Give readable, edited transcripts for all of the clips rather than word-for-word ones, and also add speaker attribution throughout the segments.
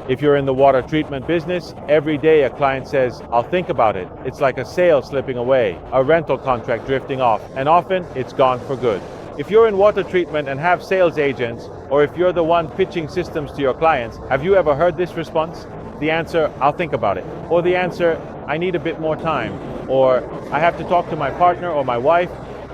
Speaker 1: If you're in the water treatment business, every day a client says, I'll think about it. It's like a sale slipping away, a rental contract drifting off, and often it's gone for good. If you're in water treatment and have sales agents, or if you're the one pitching systems to your clients, have you ever heard this response? The answer, I'll think about it. Or the answer, I need a bit more time. Or I have to talk to my partner or my wife.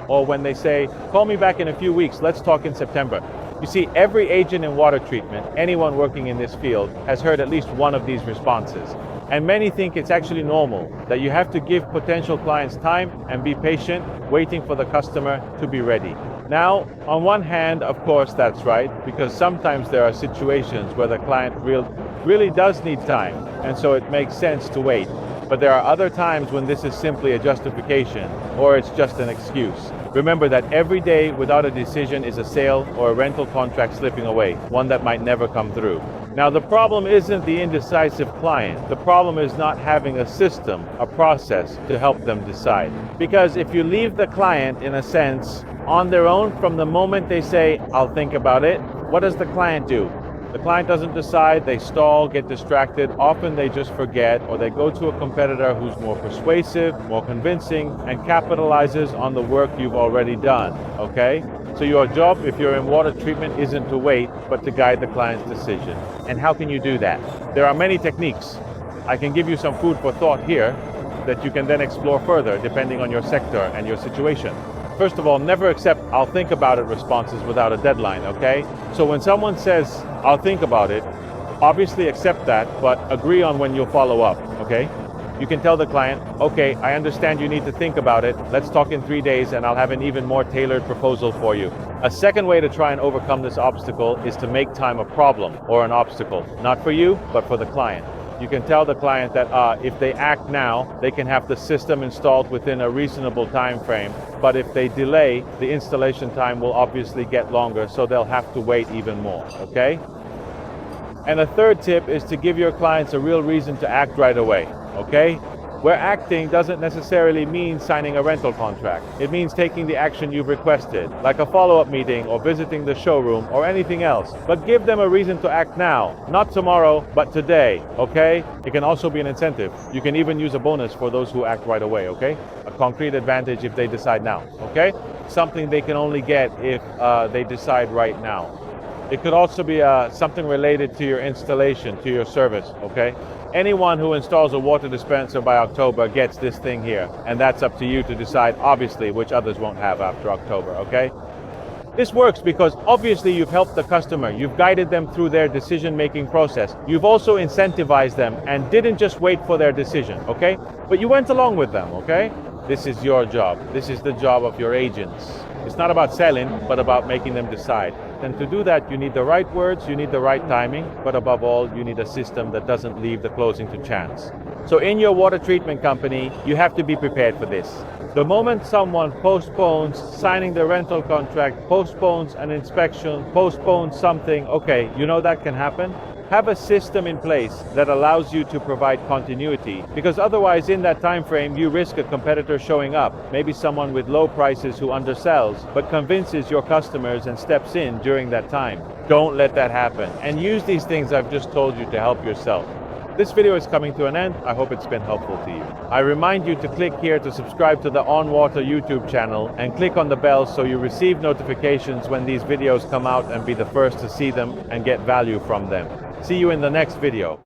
Speaker 1: Or when they say, call me back in a few weeks, let's talk in September. You see, every agent in water treatment, anyone working in this field, has heard at least one of these responses. And many think it's actually normal, that you have to give potential clients time and be patient, waiting for the customer to be ready. Now, on one hand, of course, that's right, because sometimes there are situations where the client really does need time, and so it makes sense to wait. But there are other times when this is simply a justification, or it's just an excuse. Remember that every day without a decision is a sale or a rental contract slipping away, one that might never come through. Now, the problem isn't the indecisive client. The problem is not having a system, a process to help them decide. Because if you leave the client, in a sense, on their own from the moment they say, I'll think about it, what does the client do? The client doesn't decide, they stall, get distracted, often they just forget, or they go to a competitor who's more persuasive, more convincing, and capitalizes on the work you've already done, okay? So your job, if you're in water treatment, isn't to wait, but to guide the client's decision. And how can you do that? There are many techniques. I can give you some food for thought here that you can then explore further, depending on your sector and your situation. First of all, never accept I'll think about it responses without a deadline, okay? So when someone says, I'll think about it, obviously accept that, but agree on when you'll follow up, okay? You can tell the client, okay, I understand you need to think about it. Let's talk in 3 days and I'll have an even more tailored proposal for you. A second way to try and overcome this obstacle is to make time a problem or an obstacle, not for you, but for the client. You can tell the client that if they act now, they can have the system installed within a reasonable time frame. But if they delay, the installation time will obviously get longer, so they'll have to wait even more, okay? And a third tip is to give your clients a real reason to act right away, okay? Where acting doesn't necessarily mean signing a rental contract. It means taking the action you've requested, like a follow-up meeting or visiting the showroom or anything else. But give them a reason to act now, not tomorrow, but today, okay? It can also be an incentive. You can even use a bonus for those who act right away, okay? A concrete advantage if they decide now, okay? Something they can only get if they decide right now. It could also be something related to your installation, to your service, okay? Anyone who installs a water dispenser by October gets this thing here, and that's up to you to decide, obviously, which others won't have after October, okay? This works because obviously you've helped the customer, you've guided them through their decision-making process. You've also incentivized them and didn't just wait for their decision, okay? But you went along with them, okay? This is your job. This is the job of your agents. It's not about selling, but about making them decide. And to do that, you need the right words, you need the right timing, but above all, you need a system that doesn't leave the closing to chance. So in your water treatment company, you have to be prepared for this. The moment someone postpones signing the rental contract, postpones an inspection, postpones something, okay, you know that can happen? Have a system in place that allows you to provide continuity, because otherwise in that time frame you risk a competitor showing up, maybe someone with low prices who undersells but convinces your customers and steps in during that time. Don't let that happen, and use these things I've just told you to help yourself. This video is coming to an end. I hope it's been helpful to you. I remind you to click here to subscribe to the Onnwater YouTube channel and click on the bell so you receive notifications when these videos come out and be the first to see them and get value from them. See you in the next video.